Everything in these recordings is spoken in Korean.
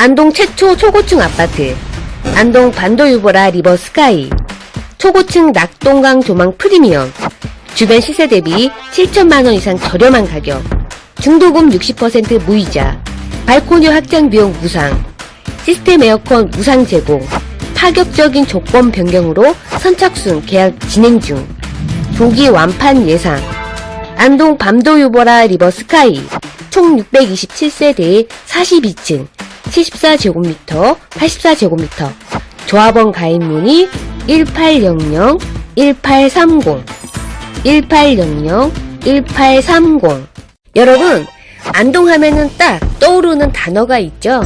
안동 최초 초고층 아파트 안동 반도유보라 리버스카이 초고층 낙동강 조망 프리미엄 주변 시세 대비 7천만원 이상 저렴한 가격 중도금 60% 무이자 발코니 확장 비용 무상 시스템 에어컨 무상 제공 파격적인 조건 변경으로 선착순 계약 진행 중 조기 완판 예상 안동 밤도유보라 리버스카이 총 627세대 42층 74제곱미터 84제곱미터 조합원 가입 문의 1800-1830 1800-1830 여러분, 안동 하면은 딱 떠오르는 단어가 있죠.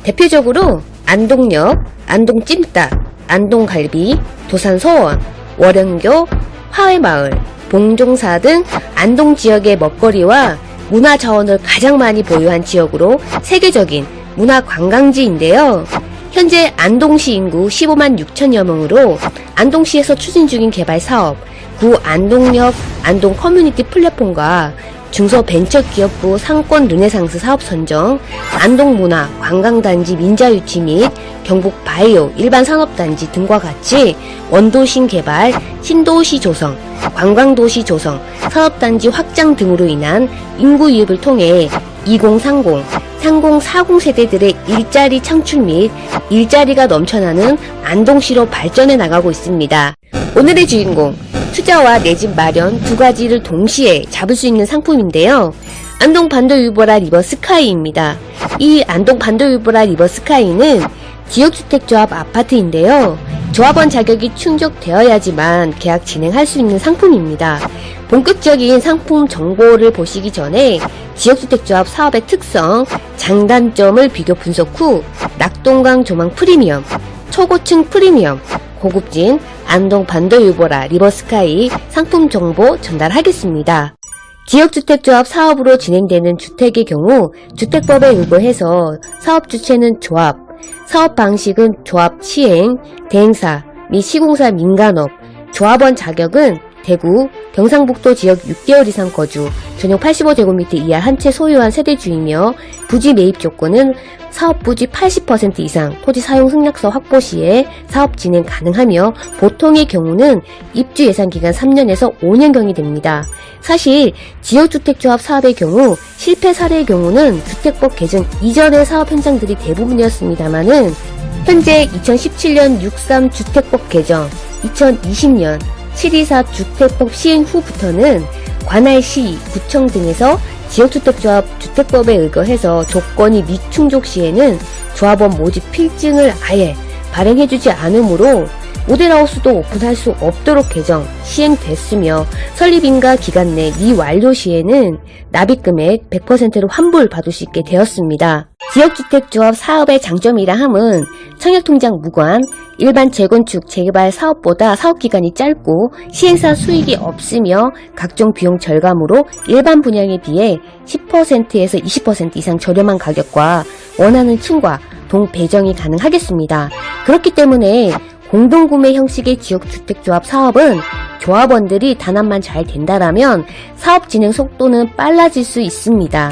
대표적으로 안동역, 안동찜닭, 안동갈비, 도산서원, 월영교, 화훼마을, 봉종사 등 안동 지역의 먹거리와 문화 자원을 가장 많이 보유한 지역으로 세계적인 문화 관광지인데요. 현재 안동시 인구 15만 6천여 명으로 안동시에서 추진 중인 개발 사업, 구 안동역 안동 커뮤니티 플랫폼과 중소벤처기업부 상권 르네상스 사업 선정, 안동문화 관광단지 민자유치 및 경북 바이오 일반산업단지 등과 같이 원도심 개발, 신도시 조성, 관광도시 조성, 산업단지 확장 등으로 인한 인구 유입을 통해 2030, 3040 세대들의 일자리 창출 및 일자리가 넘쳐나는 안동시로 발전해 나가고 있습니다. 오늘의 주인공, 투자와 내 집 마련 두 가지를 동시에 잡을 수 있는 상품인데요. 안동 반도유보라 리버스카이입니다. 이 안동 반도유보라 리버스카이는 지역주택조합 아파트인데요. 조합원 자격이 충족되어야지만 계약 진행할 수 있는 상품입니다. 본격적인 상품 정보를 보시기 전에 지역주택조합 사업의 특성, 장단점을 비교 분석 후 낙동강 조망 프리미엄, 초고층 프리미엄, 고급진 안동 반도유보라 리버스카이 상품 정보 전달하겠습니다. 지역주택조합 사업으로 진행되는 주택의 경우 주택법에 의거해서 사업 주체는 조합, 사업 방식은 조합 시행, 대행사 및 시공사 민간업, 조합원 자격은 대구, 경상북도 지역 6개월 이상 거주, 전용 85제곱미터 이하 한 채 소유한 세대주이며 부지 매입 조건은 사업 부지 80% 이상 토지 사용 승낙서 확보 시에 사업 진행 가능하며 보통의 경우는 입주 예상 기간 3년에서 5년경이 됩니다. 사실 지역주택조합 사업의 경우 실패 사례의 경우는 주택법 개정 이전의 사업 현장들이 대부분이었습니다만은 현재 2017년 63 주택법 개정, 2020년 724 주택법 시행 후부터는 관할시, 구청 등에서 지역주택조합 주택법에 의거해서 조건이 미충족 시에는 조합원 모집 필증을 아예 발행해주지 않으므로 모델하우스도 오픈할 수 없도록 개정, 시행됐으며 설립인가 기간 내 미완료 시에는 납입금액 100%로 환불받을 수 있게 되었습니다. 지역주택조합 사업의 장점이라 함은 청약통장 무관, 일반 재건축, 재개발 사업보다 사업기간이 짧고 시행사 수익이 없으며 각종 비용 절감으로 일반 분양에 비해 10%에서 20% 이상 저렴한 가격과 원하는 층과 동배정이 가능하겠습니다. 그렇기 때문에 공동구매 형식의 지역주택조합 사업은 조합원들이 단합만 잘 된다라면 사업 진행 속도는 빨라질 수 있습니다.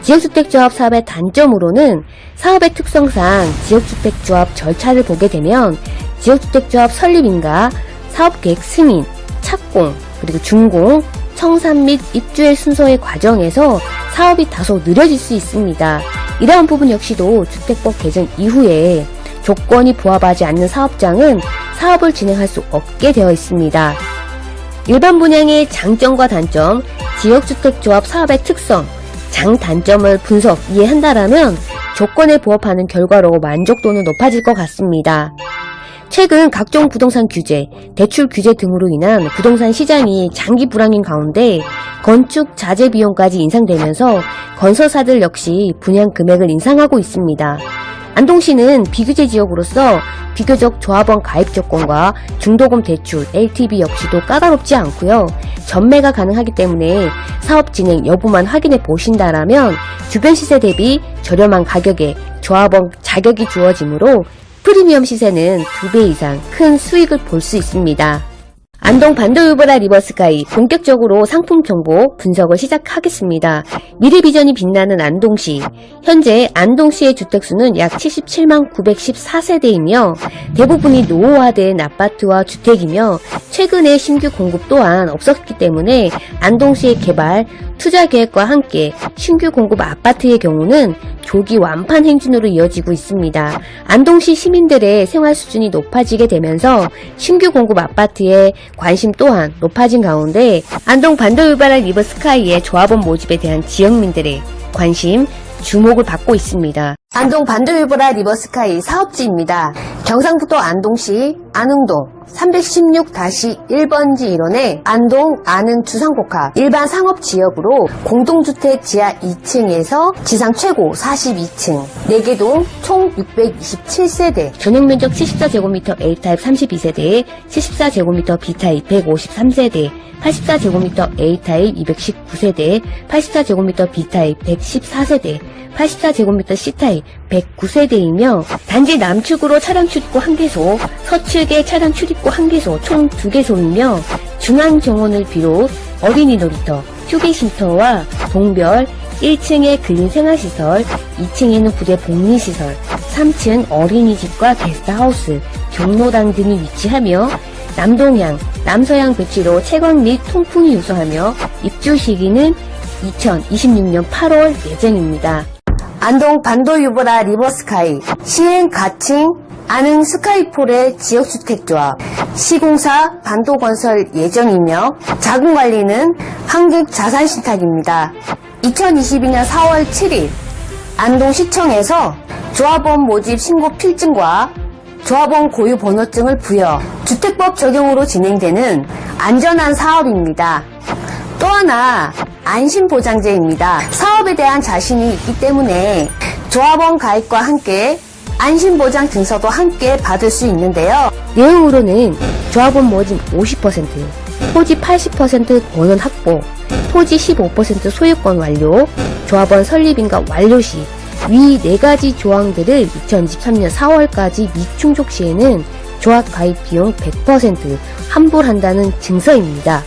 지역주택조합 사업의 단점으로는 사업의 특성상 지역주택조합 절차를 보게 되면 지역주택조합 설립인가, 사업계획 승인, 착공, 그리고 준공, 청산 및 입주의 순서의 과정에서 사업이 다소 느려질 수 있습니다. 이러한 부분 역시도 주택법 개정 이후에 조건이 부합하지 않는 사업장은 사업을 진행할 수 없게 되어 있습니다. 일반 분양의 장점과 단점, 지역주택조합 사업의 특성, 장단점을 분석, 이해한다라면 조건에 부합하는 결과로 만족도는 높아질 것 같습니다. 최근 각종 부동산 규제, 대출 규제 등으로 인한 부동산 시장이 장기 불황인 가운데 건축 자재 비용까지 인상되면서 건설사들 역시 분양 금액을 인상하고 있습니다. 안동시는 비규제 지역으로서 비교적 조합원 가입 조건과 중도금 대출, LTV 역시도 까다롭지 않고요. 전매가 가능하기 때문에 사업 진행 여부만 확인해 보신다라면 주변 시세 대비 저렴한 가격에 조합원 자격이 주어지므로 프리미엄 시세는 2배 이상 큰 수익을 볼 수 있습니다. 안동 반도유보라 리버스카이 본격적으로 상품 정보 분석을 시작하겠습니다. 미래비전이 빛나는 안동시. 현재 안동시의 주택수는 약 77만 914세대이며 대부분이 노후화된 아파트와 주택이며 최근에 신규 공급 또한 없었기 때문에 안동시의 개발, 투자 계획과 함께 신규 공급 아파트의 경우는 조기 완판 행진으로 이어지고 있습니다. 안동시 시민들의 생활 수준이 높아지게 되면서 신규 공급 아파트에 관심 또한 높아진 가운데 안동 반도유보라 리버스카이의 조합원 모집에 대한 지역민들의 관심, 주목을 받고 있습니다. 안동 반도유보라 리버스카이 사업지입니다. 경상북도 안동시 안흥동 316-1번지 1원의 안동 안흥 주상복합 일반 상업지역으로 공동주택 지하 2층에서 지상 최고 42층 4개 동 총 627세대 전용면적 74제곱미터 A타입 32세대 74제곱미터 B타입 153세대 84제곱미터 A타입 219세대 84제곱미터 B타입 114세대 84제곱미터 C타입 109세대이며 단지 남측으로 차량 출입구 1개소, 서측에 차량 출입구 1개소 총 2개소이며 중앙정원을 비롯 어린이 놀이터, 휴게쉼터와 동별 1층에 근린생활시설, 2층에는 부대 복리시설, 3층 어린이집과 게스트하우스, 경로당 등이 위치하며 남동향, 남서향 배치로 채광 및 통풍이 유수하며 입주 시기는 2026년 8월 예정입니다. 안동 반도유보라 리버스카이 시행 가칭 안흥 스카이폴의 지역주택조합 시공사 반도건설 예정이며 자금관리는 한국자산신탁입니다. 2022년 4월 7일 안동시청에서 조합원 모집 신고 필증과 조합원 고유 번호증을 부여 주택법 적용으로 진행되는 안전한 사업입니다. 또 하나 안심보장제입니다. 사업에 대한 자신이 있기 때문에 조합원 가입과 함께 안심보장 증서도 함께 받을 수 있는데요. 내용으로는 조합원 모집 50%, 토지 80% 권원 확보, 토지 15% 소유권 완료, 조합원 설립인가 완료 시 위 4가지 조항들을 2023년 4월까지 미충족 시에는 조합 가입 비용 100% 환불한다는 증서입니다.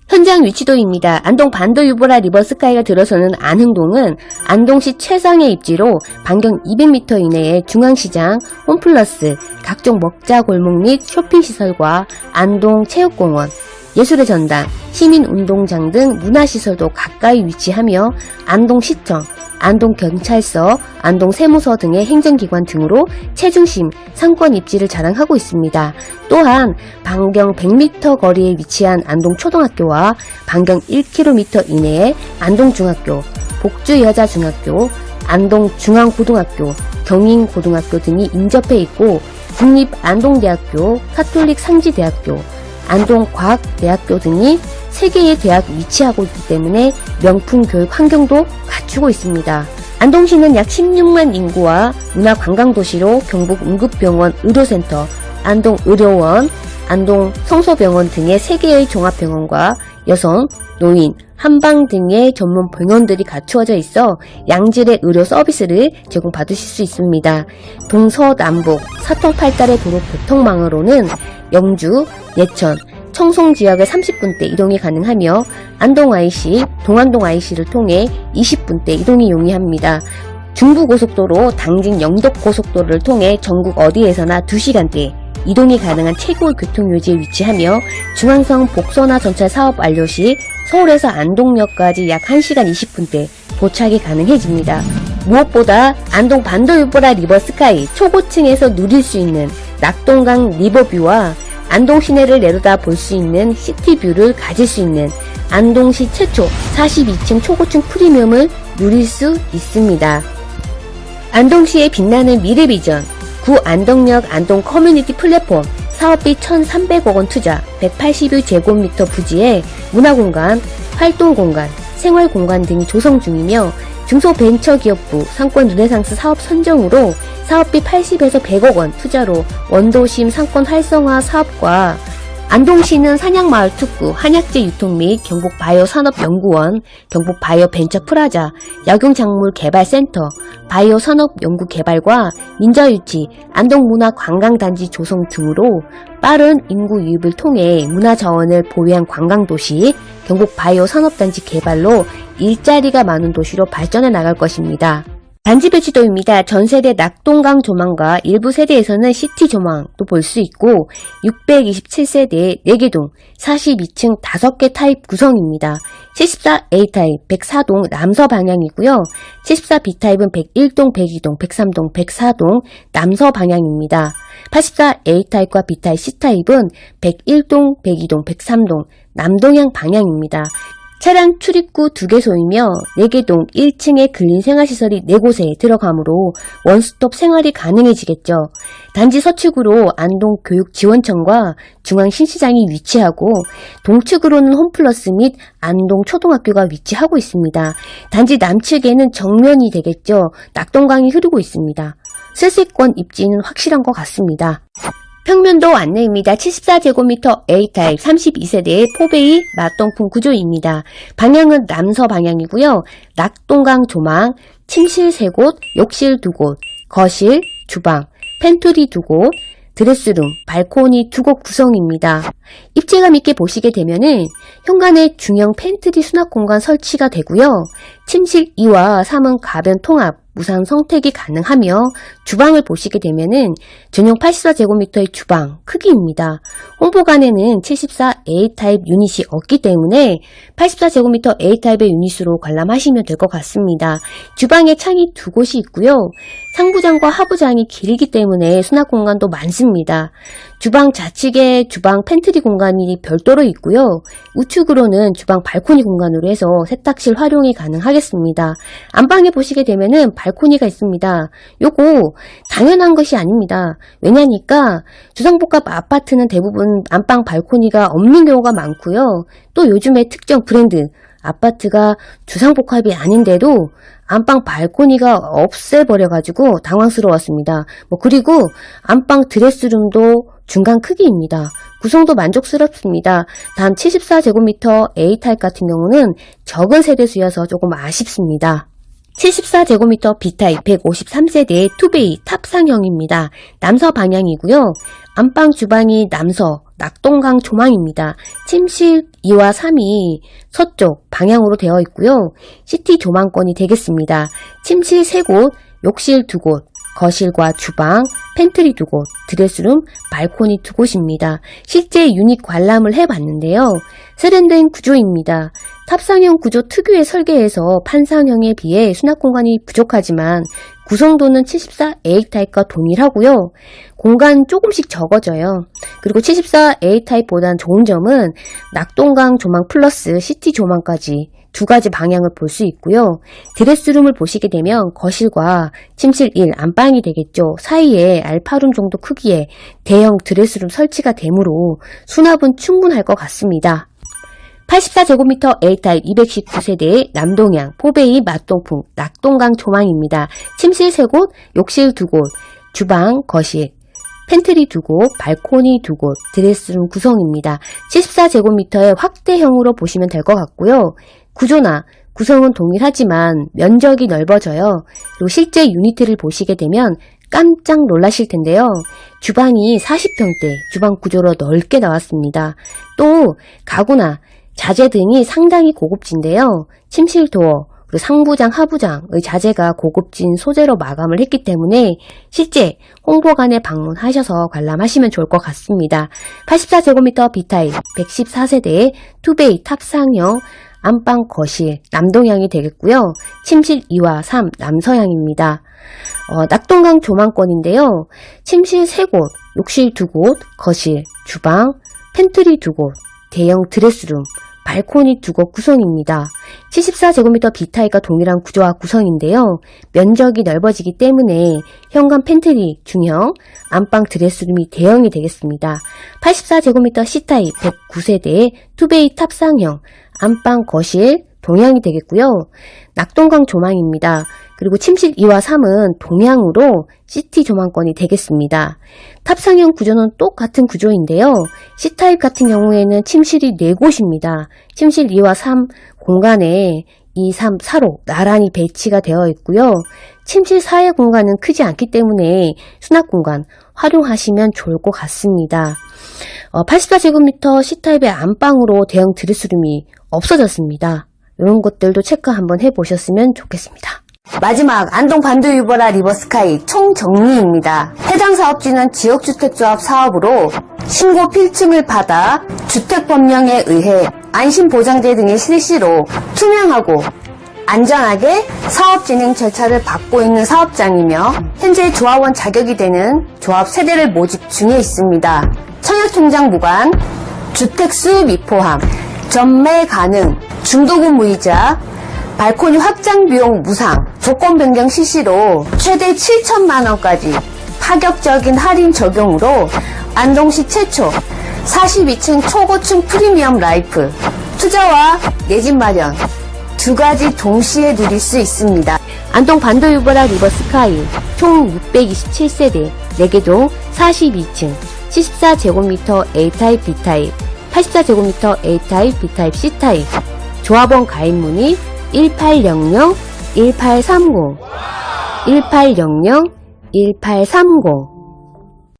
현장 위치도입니다. 안동 반도유보라 리버스카이가 들어서는 안흥동은 안동시 최상의 입지로 반경 200m 이내에 중앙시장, 홈플러스, 각종 먹자 골목 및 쇼핑시설과 안동 체육공원, 예술의 전당, 시민운동장 등 문화시설도 가까이 위치하며 안동시청, 안동경찰서, 안동세무서 등의 행정기관 등으로 최중심 상권 입지를 자랑하고 있습니다. 또한 반경 100m 거리에 위치한 안동초등학교와 반경 1km 이내에 안동중학교, 복주여자중학교, 안동중앙고등학교, 경인고등학교 등이 인접해 있고 국립안동대학교, 카톨릭상지대학교, 안동과학대학교 등이 3개의 대학이 위치하고 있기 때문에 명품 교육 환경도 갖추고 있습니다. 안동시는 약 16만 인구와 문화관광도시로 경북 응급병원 의료센터, 안동의료원, 안동성서병원 등의 3개의 종합병원과 여성, 노인, 한방 등의 전문 병원들이 갖추어져 있어 양질의 의료 서비스를 제공받으실 수 있습니다. 동서남북 사통팔달의 도로 교통망으로는 영주, 예천, 청송 지역에 30분대 이동이 가능하며 안동 IC, 동안동 IC를 통해 20분대 이동이 용이합니다. 중부고속도로, 당진 영덕고속도로를 통해 전국 어디에서나 2시간대 이동이 가능한 최고의 교통요지에 위치하며 중앙선 복선화 전철 사업 완료 시 서울에서 안동역까지 약 1시간 20분대 도착이 가능해집니다. 무엇보다 안동 반도유보라 리버스카이 초고층에서 누릴 수 있는 낙동강 리버뷰와 안동 시내를 내려다 볼 수 있는 시티뷰를 가질 수 있는 안동시 최초 42층 초고층 프리미엄을 누릴 수 있습니다. 안동시의 빛나는 미래비전, 구 안동역 안동 커뮤니티 플랫폼, 사업비 1,300억원 투자, 181제곱미터 부지에 문화공간, 활동공간, 생활공간 등이 조성 중이며 중소벤처기업부 상권 르네상스 사업 선정으로 사업비 80에서 100억원 투자로 원도심 상권 활성화 사업과 안동시는 산양마을 특구, 한약재 유통 및 경북바이오산업연구원, 경북바이오벤처프라자, 약용작물개발센터, 바이오산업연구개발과 민자유치, 안동문화관광단지 조성 등으로 빠른 인구 유입을 통해 문화자원을 보유한 관광도시, 경북바이오산업단지 개발로 일자리가 많은 도시로 발전해 나갈 것입니다. 단지 배치도입니다. 전세대 낙동강 조망과 일부 세대에서는 시티 조망도 볼 수 있고 627세대 4개 동 42층 5개 타입 구성입니다. 74A 타입 104동 남서 방향이고요. 74B 타입은 101동 102동 103동 104동 남서 방향입니다. 84A 타입과 B 타입 C 타입은 101동 102동 103동 남동향 방향입니다. 차량 출입구 2개소이며 4개 동 1층에 근린생활시설이 4곳에 들어가므로 원스톱 생활이 가능해지겠죠. 단지 서측으로 안동교육지원청과 중앙신시장이 위치하고 동측으로는 홈플러스 및 안동초등학교가 위치하고 있습니다. 단지 남측에는 정면이 되겠죠. 낙동강이 흐르고 있습니다. 슬세권 입지는 확실한 것 같습니다. 평면도 안내입니다. 74제곱미터 A타입 32세대의 포베이 맞동풍 구조입니다. 방향은 남서 방향이고요. 낙동강 조망, 침실 3곳, 욕실 2곳, 거실, 주방, 팬트리 2곳, 드레스룸, 발코니 2곳 구성입니다. 입체감 있게 보시게 되면은 현관에 중형 팬트리 수납 공간 설치가 되고요. 침실 2와 3은 가변 통합, 무상 성택이 가능하며 주방을 보시게 되면은 전용 84제곱미터의 주방 크기입니다. 홍보관에는 74A 타입 유닛이 없기 때문에 84제곱미터 A 타입의 유닛으로 관람하시면 될 것 같습니다. 주방에 창이 2곳이 있고요. 상부장과 하부장이 길기 때문에 수납 공간도 많습니다. 주방 좌측에 주방 팬트리 공간이 별도로 있고요. 우측으로는 주방 발코니 공간으로 해서 세탁실 활용이 가능하겠습니다. 안방에 보시게 되면은 발코니가 있습니다. 요거 당연한 것이 아닙니다. 왜냐니까 주상복합 아파트는 대부분 안방 발코니가 없는 경우가 많고요. 또 요즘에 특정 브랜드 아파트가 주상복합이 아닌데도 안방 발코니가 없애버려가지고 당황스러웠습니다. 그리고 안방 드레스룸도 중간 크기입니다. 구성도 만족스럽습니다. 단 74제곱미터 A타입 같은 경우는 적은 세대수여서 조금 아쉽습니다. 74제곱미터 B타입 153세대의 투베이 탑상형입니다. 남서 방향이고요. 안방 주방이 남서, 낙동강 조망입니다. 침실 2와 3이 서쪽 방향으로 되어 있고요. 시티 조망권이 되겠습니다. 침실 3곳, 욕실 2곳, 거실과 주방, 팬트리 2곳, 드레스룸, 발코니 2곳입니다. 실제 유닛 관람을 해봤는데요. 세련된 구조입니다. 탑상형 구조 특유의 설계에서 판상형에 비해 수납 공간이 부족하지만 구성도는 74A 타입과 동일하고요. 공간 조금씩 적어져요. 그리고 74A 타입보다는 좋은 점은 낙동강 조망 플러스 시티 조망까지 2가지 방향을 볼 수 있고요. 드레스룸을 보시게 되면 거실과 침실 1, 안방이 되겠죠. 사이에 알파룸 정도 크기의 대형 드레스룸 설치가 되므로 수납은 충분할 것 같습니다. 84제곱미터 A타입 219세대의 남동향 포베이 맞동풍 낙동강 조망입니다. 침실 3곳, 욕실 2곳, 주방, 거실, 팬트리 2곳, 발코니 2곳, 드레스룸 구성입니다. 74제곱미터의 확대형으로 보시면 될 것 같고요. 구조나 구성은 동일하지만 면적이 넓어져요. 그리고 실제 유니트를 보시게 되면 깜짝 놀라실 텐데요. 주방이 40평대 주방 구조로 넓게 나왔습니다. 또 가구나 자재 등이 상당히 고급진데요. 침실 도어, 그리고 상부장, 하부장의 자재가 고급진 소재로 마감을 했기 때문에 실제 홍보관에 방문하셔서 관람하시면 좋을 것 같습니다. 84제곱미터 B타입 114세대의 투베이 탑상형 안방 거실 남동향이 되겠고요. 침실 2와 3 남서향입니다. 낙동강 조망권인데요. 침실 3곳, 욕실 2곳, 거실, 주방, 팬트리 2곳, 대형 드레스룸, 발코니 2곳 구성입니다. 74제곱미터 B타입과 동일한 구조와 구성인데요. 면적이 넓어지기 때문에 현관 팬트리 중형, 안방 드레스룸이 대형이 되겠습니다. 84제곱미터 C타입 109세대의 투베이 탑상형, 안방 거실, 동향이 되겠고요. 낙동강 조망입니다. 그리고 침실 2와 3은 동향으로 시티 조망권이 되겠습니다. 탑상형 구조는 똑같은 구조인데요. C타입 같은 경우에는 침실이 4곳입니다. 침실 2와 3 공간에 2, 3, 4로 나란히 배치가 되어 있고요. 침실 4의 공간은 크지 않기 때문에 수납 공간 활용하시면 좋을 것 같습니다. 84제곱미터 C타입의 안방으로 대형 드레스룸이 없어졌습니다. 이런 것들도 체크 한번 해보셨으면 좋겠습니다. 마지막 안동 반도유보라 리버스카이 총정리입니다. 해당 사업지는 지역주택조합 사업으로 신고 필증을 받아 주택법령에 의해 안심보장제 등의 실시로 투명하고 안전하게 사업진행 절차를 밟고 있는 사업장이며 현재 조합원 자격이 되는 조합 세대를 모집 중에 있습니다. 청약통장 무관, 주택수 미포함, 전매 가능, 중도금 무이자, 발코니 확장 비용 무상, 조건 변경 실시로 최대 7천만원까지 파격적인 할인 적용으로 안동시 최초 42층 초고층 프리미엄 라이프, 투자와 내 집 마련 두 가지 동시에 누릴 수 있습니다. 안동 반도유보라 리버스카이 총 627세대 4개동 42층 74제곱미터 A타입 B타입 84제곱미터 A타입 B타입 C타입 조합원 가입 문의 1800-1830 1800-1830